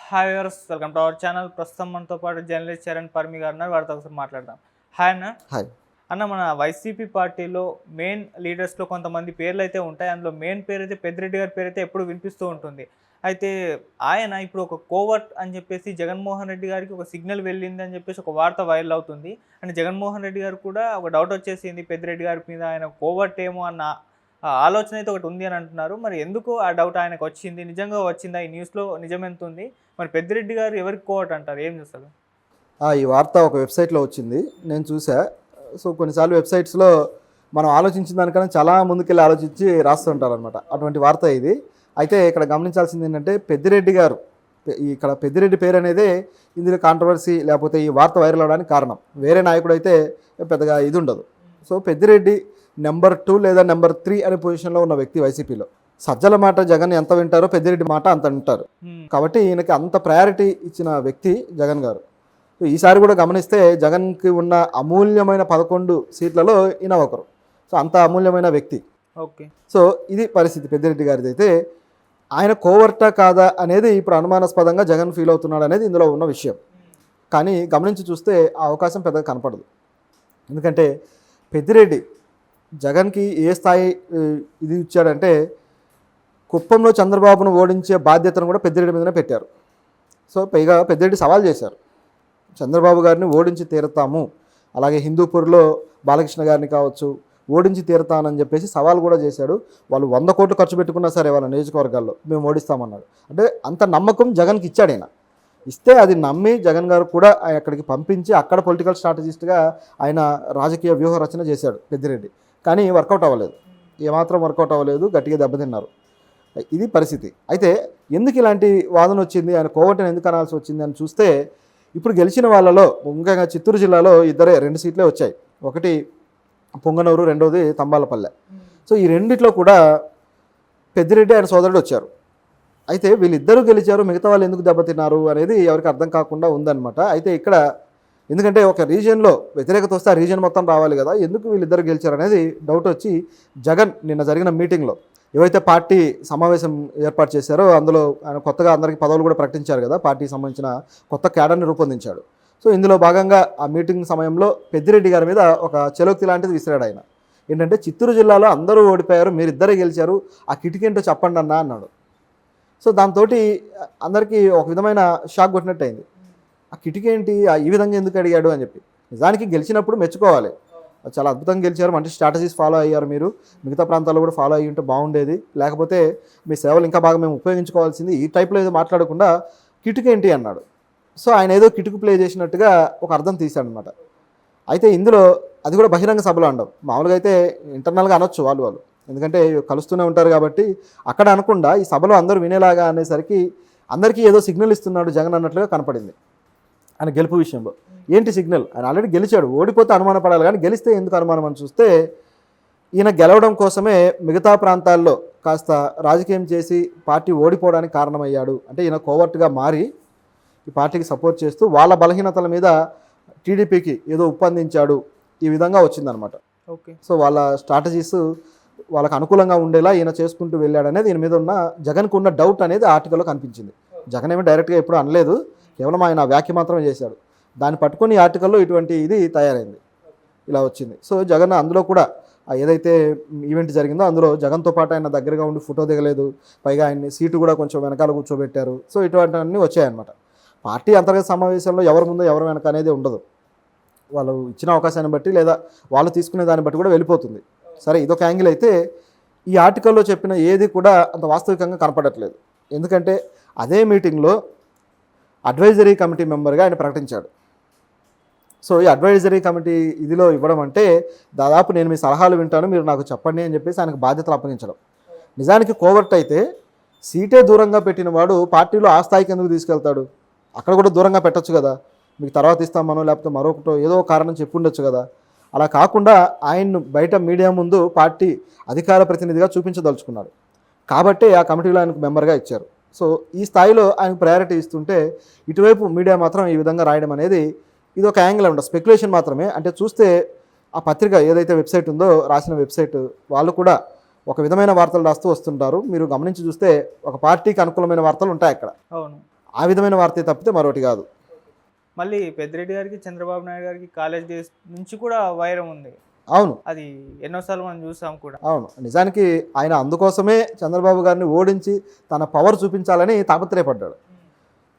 Hi viewers, welcome to our channel. ప్రస్తుతం మనతో పాటు జర్నలిస్ట్ చరణ్ పర్మి గారు ఉన్నారు. వారితో ఒకసారి మాట్లాడదాం. హాయ్ అన్న. హాయ్. అన్న, మన వైసీపీ పార్టీలో మెయిన్ లీడర్స్లో కొంతమంది పేర్లు అయితే ఉంటాయి. అందులో మెయిన్ పేరు అయితే పెద్దిరెడ్డి గారి పేరు అయితే ఎప్పుడు వినిపిస్తూ ఉంటుంది. అయితే ఆయన ఇప్పుడు ఒక కోవర్ట్ అని చెప్పేసి జగన్మోహన్ రెడ్డి గారికి ఒక సిగ్నల్ వెళ్ళింది అని చెప్పేసి ఒక వార్త వైరల్ అవుతుంది. అంటే జగన్మోహన్ రెడ్డి గారు కూడా ఒక డౌట్ వచ్చేసింది పెద్దిరెడ్డి గారి మీద, ఆయన కోవర్ట్ ఏమో అన్న ఆలోచన అయితే ఒకటి ఉంది అని అంటున్నారు. మరి ఎందుకు ఆ డౌట్ ఆయనకు వచ్చింది? నిజంగా వచ్చిందా? ఈ న్యూస్లో నిజం ఎంత ఉంది? మరి పెద్దిరెడ్డి గారు ఎవరికి కోవర్ట్ అంటారు? ఏం చేస్తారు? ఈ వార్త ఒక వెబ్సైట్లో వచ్చింది, నేను చూసా. సో కొన్నిసార్లు వెబ్సైట్స్లో మనం ఆలోచించిన దానికన్నా చాలా ముందుకెళ్ళి ఆలోచించి రాస్తుంటారు అనమాట. అటువంటి వార్త ఇది. అయితే ఇక్కడ గమనించాల్సింది ఏంటంటే పెద్దిరెడ్డి గారు, ఇక్కడ పెద్దిరెడ్డి పేరు అనేది ఇందులో కాంట్రవర్సీ లేకపోతే ఈ వార్త వైరల్ అవడానికి కారణం. వేరే నాయకుడు అయితే పెద్దగా ఇది ఉండదు. సో పెద్దిరెడ్డి నెంబర్ 2 లేదా నెంబర్ 3 అనే పొజిషన్లో ఉన్న వ్యక్తి వైసీపీలో. సజ్జల మాట జగన్ ఎంత వింటారో పెద్దిరెడ్డి మాట అంత వింటారు. కాబట్టి ఈయనకి అంత ప్రయారిటీ ఇచ్చిన వ్యక్తి జగన్ గారు. ఈసారి కూడా గమనిస్తే జగన్కి ఉన్న అమూల్యమైన 11 సీట్లలో ఈయన ఒకరు. సో అంత అమూల్యమైన వ్యక్తి. ఓకే. సో ఇది పరిస్థితి పెద్దిరెడ్డి గారిది. అయితే ఆయన కోవర్టా కాదా అనేది ఇప్పుడు అనుమానాస్పదంగా జగన్ ఫీల్ అవుతున్నాడు అనేది ఇందులో ఉన్న విషయం. కానీ గమనించి చూస్తే ఆ అవకాశం పెద్దగా కనపడదు. ఎందుకంటే పెద్దిరెడ్డి జగన్కి ఏ స్థాయి ఇది ఇచ్చాడంటే, కుప్పంలో చంద్రబాబును ఓడించే బాధ్యతను కూడా పెద్దిరెడ్డి మీదనే పెట్టారు. సో పైగా పెద్దిరెడ్డి సవాల్ చేశారు, చంద్రబాబు గారిని ఓడించి తీరుతాము, అలాగే హిందూపూర్లో బాలకృష్ణ గారిని కావచ్చు ఓడించి తీరుతానని చెప్పేసి సవాల్ కూడా చేశాడు. వాళ్ళు 100 కోట్లు ఖర్చు పెట్టుకున్నా సరే వాళ్ళ నియోజకవర్గాల్లో మేము ఓడిస్తామన్నాడు. అంటే అంత నమ్మకం జగన్కి ఇచ్చాడు ఆయన. ఇస్తే అది నమ్మి జగన్ గారు కూడా అక్కడికి పంపించి అక్కడ పొలిటికల్ స్ట్రాటజిస్ట్గా ఆయన రాజకీయ వ్యూహ రచన చేశాడు పెద్దిరెడ్డి. కానీ వర్కౌట్ అవ్వలేదు, ఏమాత్రం వర్కౌట్ అవ్వలేదు, గట్టిగా దెబ్బతిన్నారు. ఇది పరిస్థితి. అయితే ఎందుకు ఇలాంటి వాదన వచ్చింది, ఆయన కోవటని ఎందుకు అనాల్సి వచ్చింది అని చూస్తే, ఇప్పుడు గెలిచిన వాళ్ళలో ముఖ్యంగా చిత్తూరు జిల్లాలో 2 సీట్లే వచ్చాయి. ఒకటి పొంగనూరు, రెండోది తంబాలపల్లె. సో ఈ రెండిట్లో కూడా పెద్దిరెడ్డి ఆయన సోదరుడు వచ్చారు. అయితే వీళ్ళిద్దరూ గెలిచారు, మిగతా వాళ్ళు ఎందుకు దెబ్బతిన్నారు అనేది ఎవరికి అర్థం కాకుండా ఉందన్నమాట. అయితే ఇక్కడ ఎందుకంటే ఒక రీజియన్లో వ్యతిరేకత వస్తే ఆ రీజియన్ మొత్తం రావాలి కదా, ఎందుకు వీళ్ళిద్దరు గెలిచారు అనేది డౌట్ వచ్చి జగన్ నిన్న జరిగిన మీటింగ్లో ఏవైతే పార్టీ సమావేశం ఏర్పాటు చేశారో అందులో ఆయన కొత్తగా అందరికీ పదవులు కూడా ప్రకటించారు కదా, పార్టీకి సంబంధించిన కొత్త క్యాడర్ని రూపొందించాడు. సో ఇందులో భాగంగా ఆ మీటింగ్ సమయంలో పెద్దిరెడ్డి గారి మీద ఒక చెలోక్తి లాంటిది విసిరాడు ఆయన. ఏంటంటే చిత్తూరు జిల్లాలో అందరూ ఓడిపోయారు, మీరిద్దరే గెలిచారు, ఆ కిటికీ ఏంటో చెప్పండి అన్నా అన్నాడు. సో దాంతో అందరికీ ఒక విధమైన షాక్ కొట్టినట్టు అయింది. ఆ కిటికీ ఏంటి, ఈ విధంగా ఎందుకు అడిగాడు అని చెప్పి. నిజానికి గెలిచినప్పుడు మెచ్చుకోవాలి, చాలా అద్భుతంగా గెలిచారు, మంచి స్ట్రాటజీస్ ఫాలో అయ్యారు మీరు, మిగతా ప్రాంతాల్లో కూడా ఫాలో అయ్యి ఉంటే బాగుండేది, లేకపోతే మీ సేవలు ఇంకా బాగా మేము ఉపయోగించుకోవాల్సింది, ఈ టైప్లో ఏదో మాట్లాడకుండా కిటుకు ఏంటి అన్నాడు. సో ఆయన ఏదో కిటుకు ప్లే చేసినట్టుగా ఒక అర్థం తీశాడనమాట. అయితే ఇందులో అది కూడా బహిరంగ సభలో అనడం, మామూలుగా అయితే ఇంటర్నల్గా అనొచ్చు వాళ్ళు, ఎందుకంటే కలుస్తూనే ఉంటారు కాబట్టి అక్కడ అనకుండా ఈ సభలో అందరూ వినేలాగా అనేసరికి అందరికీ ఏదో సిగ్నల్ ఇస్తున్నాడు జగన్ అన్నట్లుగా కనపడింది ఆయన గెలుపు విషయంలో. ఏంటి సిగ్నల్? ఆయన ఆల్రెడీ గెలిచాడు, ఓడిపోతే అనుమాన పడాలి కానీ గెలిస్తే ఎందుకు అనుమానం అని చూస్తే, ఈయన గెలవడం కోసమే మిగతా ప్రాంతాల్లో కాస్త రాజకీయం చేసి పార్టీ ఓడిపోవడానికి కారణమయ్యాడు. అంటే ఈయన కోవర్ట్గా మారి ఈ పార్టీకి సపోర్ట్ చేస్తూ వాళ్ళ బలహీనతల మీద టీడీపీకి ఏదో ఉప్పందించాడు, ఈ విధంగా వచ్చిందనమాట. ఓకే. సో వాళ్ళ స్ట్రాటజీస్ వాళ్ళకు అనుకూలంగా ఉండేలా ఈయన చేసుకుంటూ వెళ్ళాడు అనేది ఈయన మీద ఉన్న జగన్కు ఉన్న డౌట్ అనేది ఆర్టికల్లో కనిపించింది. జగన్ ఏమీ డైరెక్ట్గా ఎప్పుడు అనలేదు, కేవలం ఆయన వ్యాఖ్య మాత్రమే చేశాడు. దాన్ని పట్టుకొని ఈ ఆర్టికల్లో ఇటువంటి ఇది తయారైంది, ఇలా వచ్చింది. సో జగన్ అందులో కూడా ఏదైతే ఈవెంట్ జరిగిందో అందులో జగన్తో పాటు ఆయన దగ్గరగా ఉండి ఫోటో దిగలేదు, పైగా ఆయన్ని సీటు కూడా కొంచెం వెనకాల కూర్చోబెట్టారు. సో ఇటువంటివన్నీ వచ్చాయన్నమాట. పార్టీ అంతర్గత సమావేశంలో ఎవరి ముందు ఎవరు వెనక అనేది ఉండదు, వాళ్ళు ఇచ్చిన అవకాశాన్ని బట్టి లేదా వాళ్ళు తీసుకునే దాన్ని బట్టి కూడా వెళ్ళిపోతుంది. సరే, ఇదొక యాంగిల్. అయితే ఈ ఆర్టికల్లో చెప్పిన ఏది కూడా అంత వాస్తవికంగా కనపడట్లేదు. ఎందుకంటే అదే మీటింగ్లో అడ్వైజరీ కమిటీ మెంబర్గా ఆయన ప్రకటించాడు. సో ఈ అడ్వైజరీ కమిటీ ఇదిలో ఇవ్వడం అంటే దాదాపు నేను మీ సలహాలు వింటాను, మీరు నాకు చెప్పండి అని చెప్పేసి ఆయనకు బాధ్యతలు అప్పగించడం. నిజానికి కోవర్ట్ అయితే సీటే దూరంగా పెట్టిన వాడు పార్టీలో ఆ స్థాయికి ఎందుకు తీసుకెళ్తాడు? అక్కడ కూడా దూరంగా పెట్టచ్చు కదా, మీకు తర్వాత ఇస్తామనో లేకపోతే మరొకటో ఏదో కారణం చెప్పి ఉండొచ్చు కదా. అలా కాకుండా ఆయన్ను బయట మీడియా ముందు పార్టీ అధికార ప్రతినిధిగా చూపించదలుచుకున్నాడు కాబట్టి ఆ కమిటీలో ఆయనకు మెంబర్గా ఇచ్చారు. సో ఈ స్థాయిలో ఆయనకు ప్రయారిటీ ఇస్తుంటే ఇటువైపు మీడియా మాత్రం ఈ విధంగా రాయడం అనేది ఇది ఒక యాంగిల్ ఉండదు, స్పెక్యులేషన్ మాత్రమే. అంటే చూస్తే ఆ పత్రిక ఏదైతే వెబ్సైట్ ఉందో, రాసిన వెబ్సైట్, వాళ్ళు కూడా ఒక విధమైన వార్తలు రాస్తూ వస్తుంటారు. మీరు గమనించి చూస్తే ఒక పార్టీకి అనుకూలమైన వార్తలు ఉంటాయి అక్కడ. అవును. ఆ విధమైన వార్తే తప్పితే మరొకటి కాదు. మళ్ళీ పెద్దిరెడ్డి గారికి చంద్రబాబు నాయుడు గారికి కాలేజ్ డేస్ నుంచి కూడా వైరం ఉంది. అవును. అది ఎన్నోసార్లు మనం చూసాం కూడా. అవును. నిజానికి ఆయన అందుకోసమే చంద్రబాబు గారిని ఓడించి తన పవర్ చూపించాలని తాపత్రయపడ్డాడు.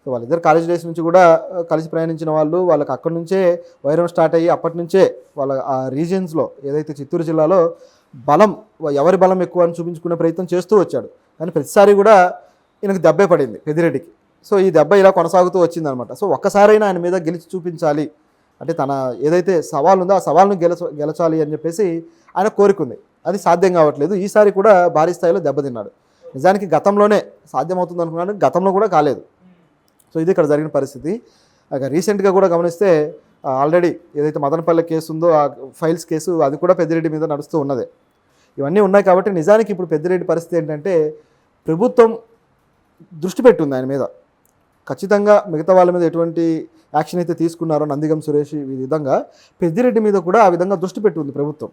సో వాళ్ళిద్దరు కాలేజ్ డేస్ నుంచి కూడా కలిసి ప్రయాణించిన వాళ్ళు, వాళ్ళకి అక్కడి నుంచే వైరం స్టార్ట్ అయ్యి అప్పటి నుంచే వాళ్ళ ఆ రీజియన్స్లో ఏదైతే చిత్తూరు జిల్లాలో బలం, ఎవరి బలం ఎక్కువ అని చూపించుకునే ప్రయత్నం చేస్తూ వచ్చాడు. కానీ ప్రతిసారి కూడా ఈయనకు దెబ్బే పడింది పెద్దిరెడ్డికి. సో ఈ దెబ్బ ఇలా కొనసాగుతూ వచ్చిందనమాట. సో ఒక్కసారైనా ఆయన మీద గెలిచి చూపించాలి అంటే తన ఏదైతే సవాల్ ఉందో ఆ సవాల్ను గెలచాలి అని చెప్పేసి ఆయన కోరుకుంది. అది సాధ్యం కావట్లేదు. ఈసారి కూడా భారీ స్థాయిలో దెబ్బతిన్నాడు. నిజానికి గతంలోనే సాధ్యమవుతుంది అనుకున్నాడు, గతంలో కూడా కాలేదు. సో ఇది ఇక్కడ జరిగిన పరిస్థితి. రీసెంట్గా కూడా గమనిస్తే ఆల్రెడీ ఏదైతే మదనపల్లె కేసు ఉందో ఆ ఫైల్స్ కేసు అది కూడా పెద్దిరెడ్డి మీద నడుస్తూ ఉన్నదే. ఇవన్నీ ఉన్నాయి కాబట్టి నిజానికి ఇప్పుడు పెద్దిరెడ్డి పరిస్థితి ఏంటంటే ప్రభుత్వం దృష్టి పెట్టింది ఆయన మీద. ఖచ్చితంగా మిగతా వాళ్ళ మీద ఎటువంటి యాక్షన్ అయితే తీసుకున్నారో నందిగం సురేష్ ఈ విధంగా పెద్దిరెడ్డి మీద కూడా ఆ విధంగా దృష్టి పెట్టింది ప్రభుత్వం.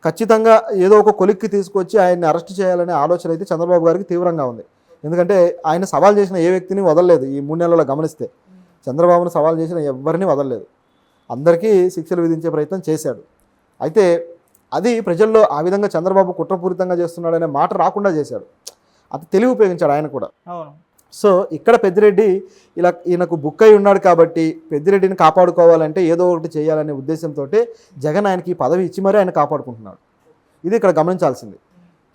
ఖచ్చితంగా ఏదో ఒక కొలిక్కి తీసుకొచ్చి ఆయన్ని అరెస్ట్ చేయాలనే ఆలోచన అయితే చంద్రబాబు గారికి తీవ్రంగా ఉంది. ఎందుకంటే ఆయన సవాల్ చేసిన ఏ వ్యక్తిని వదలలేదు. ఈ 3 నెలల్లో గమనిస్తే చంద్రబాబును సవాల్ చేసిన ఎవరిని వదలలేదు. అందరికీ శిక్షలు విధించే ప్రయత్నం చేశాడు. అయితే అది ప్రజల్లో ఆ విధంగా చంద్రబాబు కుట్రపూరితంగా చేస్తున్నాడనే మాట రాకుండా చేశాడు. అది తెలివి ఉపయోగించాడు ఆయన కూడా. అవును. సో ఇక్కడ పెద్దిరెడ్డి ఇలా ఈయనకు బుక్ అయి ఉన్నాడు కాబట్టి పెద్దిరెడ్డిని కాపాడుకోవాలంటే ఏదో ఒకటి చేయాలనే ఉద్దేశంతో జగన్ ఆయనకి ఈ పదవి ఇచ్చి మరీ ఆయన కాపాడుకుంటున్నాడు. ఇది ఇక్కడ గమనించాల్సింది.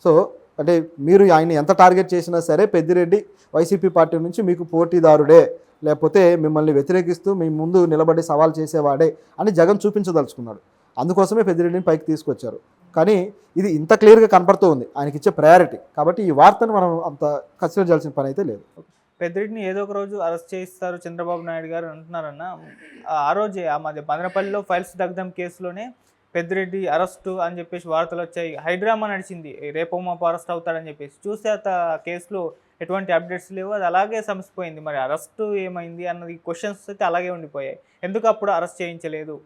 సో అంటే మీరు ఆయన ఎంత టార్గెట్ చేసినా సరే పెద్దిరెడ్డి వైసీపీ పార్టీ నుంచి మీకు పోటీదారుడే, లేకపోతే మిమ్మల్ని వ్యతిరేకిస్తూ మీ ముందు నిలబడి సవాల్ చేసేవాడే అని జగన్ చూపించదలుచుకున్నాడు. అందుకోసమే పెద్దిరెడ్డిని పైకి తీసుకొచ్చారు. కానీ ఇది ఇంత క్లియర్గా కనపడుతూ ఉంది ఆయనకి ఇచ్చే ప్రయారిటీ. కాబట్టి ఈ వార్తను మనం అంత కన్సిడర్ చేయాల్సిన పని అయితే లేదు. పెద్దిరెడ్డిని ఏదో ఒక రోజు అరెస్ట్ చేయిస్తారు చంద్రబాబు నాయుడు గారు అంటున్నారన్న. ఆ రోజే ఆ మదనపల్లిలో ఫైల్స్ దగ్ధం కేసులోనే పెద్దిరెడ్డి అరెస్టు అని చెప్పేసి వార్తలు వచ్చాయి. హైడ్రామా నడిచింది, రేపో మాపో అరెస్ట్ అవుతాడని చెప్పేసి. చూస్తే ఆ కేసులో ఎటువంటి అప్డేట్స్ లేవు, అది అలాగే సమసిపోయింది. మరి అరెస్టు ఏమైంది అన్నది క్వశ్చన్స్ అయితే అలాగే ఉండిపోయాయి. ఎందుకు అప్పుడు అరెస్ట్ చేయించలేదు?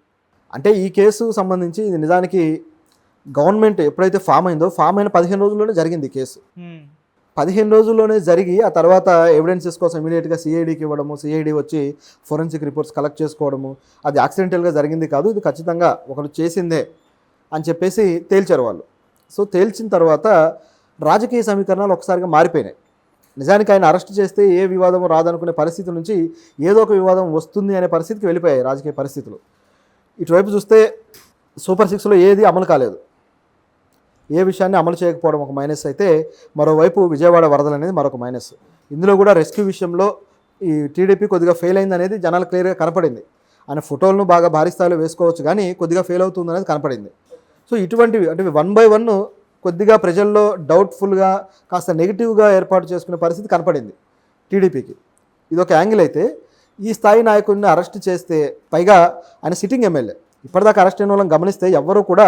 అంటే ఈ కేసు సంబంధించి ఇది నిజానికి గవర్నమెంట్ ఎప్పుడైతే ఫామ్ అయిన 15 రోజుల్లోనే జరిగింది కేసు. 15 రోజుల్లోనే జరిగి ఆ తర్వాత ఎవిడెన్సెస్ కోసం ఇమీడియట్గా సిఐడికి ఇవ్వడము, సిఐడి వచ్చి ఫోరెన్సిక్ రిపోర్ట్స్ కలెక్ట్ చేసుకోవడము, అది యాక్సిడెంటల్గా జరిగింది కాదు, ఇది ఖచ్చితంగా ఒకరు చేసిందే అని చెప్పేసి తేల్చారు వాళ్ళు. సో తేల్చిన తర్వాత రాజకీయ సమీకరణాలు ఒకసారిగా మారిపోయినాయి. నిజానికి ఆయన అరెస్ట్ చేస్తే ఏ వివాదం రాదనుకునే పరిస్థితి నుంచి ఏదో ఒక వివాదం వస్తుంది అనే పరిస్థితికి వెళ్ళిపోయాయి రాజకీయ పరిస్థితులు. ఇటువైపు చూస్తే సూపర్ 6లో ఏది అమలు కాలేదు, ఏ విషయాన్ని అమలు చేయకపోవడం ఒక మైనస్ అయితే, మరోవైపు విజయవాడ వరదలు అనేది మరొక మైనస్. ఇందులో కూడా రెస్క్యూ విషయంలో ఈ టీడీపీ కొద్దిగా ఫెయిల్ అయింది అనేది జనాలు క్లియర్గా కనపడింది. ఆయన ఫోటోలను బాగా భారీ స్థాయిలో వేసుకోవచ్చు కానీ కొద్దిగా ఫెయిల్ అవుతుంది అనేది కనపడింది. సో ఇటువంటివి అంటే 1 by 1 కొద్దిగా ప్రజల్లో డౌట్ఫుల్గా కాస్త నెగిటివ్గా ఏర్పాటు చేసుకునే పరిస్థితి కనపడింది టీడీపీకి. ఇదొక యాంగిల్ అయితే, ఈ స్థాయి నాయకుడిని అరెస్ట్ చేస్తే, పైగా ఆయన సిట్టింగ్ ఎమ్మెల్యే, ఇప్పటిదాకా అరెస్ట్ అయిన వాళ్ళని గమనిస్తే ఎవ్వరూ కూడా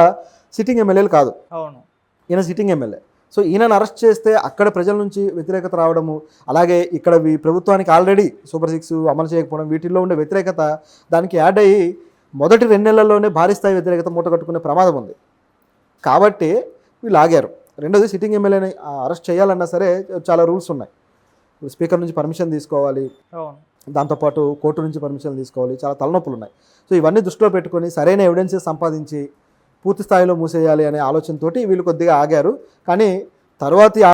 సిట్టింగ్ ఎమ్మెల్యేలు కాదు. అవును, ఈయన సిట్టింగ్ ఎమ్మెల్యే. సో ఈయనను అరెస్ట్ చేస్తే అక్కడ ప్రజల నుంచి వ్యతిరేకత రావడము, అలాగే ఇక్కడ ప్రభుత్వానికి ఆల్రెడీ సూపర్ 6 అమలు చేయకపోవడం, వీటిల్లో ఉండే వ్యతిరేకత దానికి యాడ్ అయ్యి మొదటి 2 నెలల్లోనే భారీ స్థాయి వ్యతిరేకత మూటగట్టుకునే ప్రమాదం ఉంది. కాబట్టి వీళ్ళు ఆగారు. రెండోది, సిట్టింగ్ ఎమ్మెల్యేని అరెస్ట్ చేయాలన్నా సరే చాలా రూల్స్ ఉన్నాయి. స్పీకర్ నుంచి పర్మిషన్ తీసుకోవాలి, దాంతోపాటు కోర్టు నుంచి పర్మిషన్ తీసుకోవాలి, చాలా తలనొప్పులు ఉన్నాయి. సో ఇవన్నీ దృష్టిలో పెట్టుకొని సరైన ఎవిడెన్సెస్ సంపాదించి పూర్తి స్థాయిలో మూసేయాలి అనే ఆలోచనతోటి వీళ్ళు కొద్దిగా ఆగారు. కానీ తర్వాతి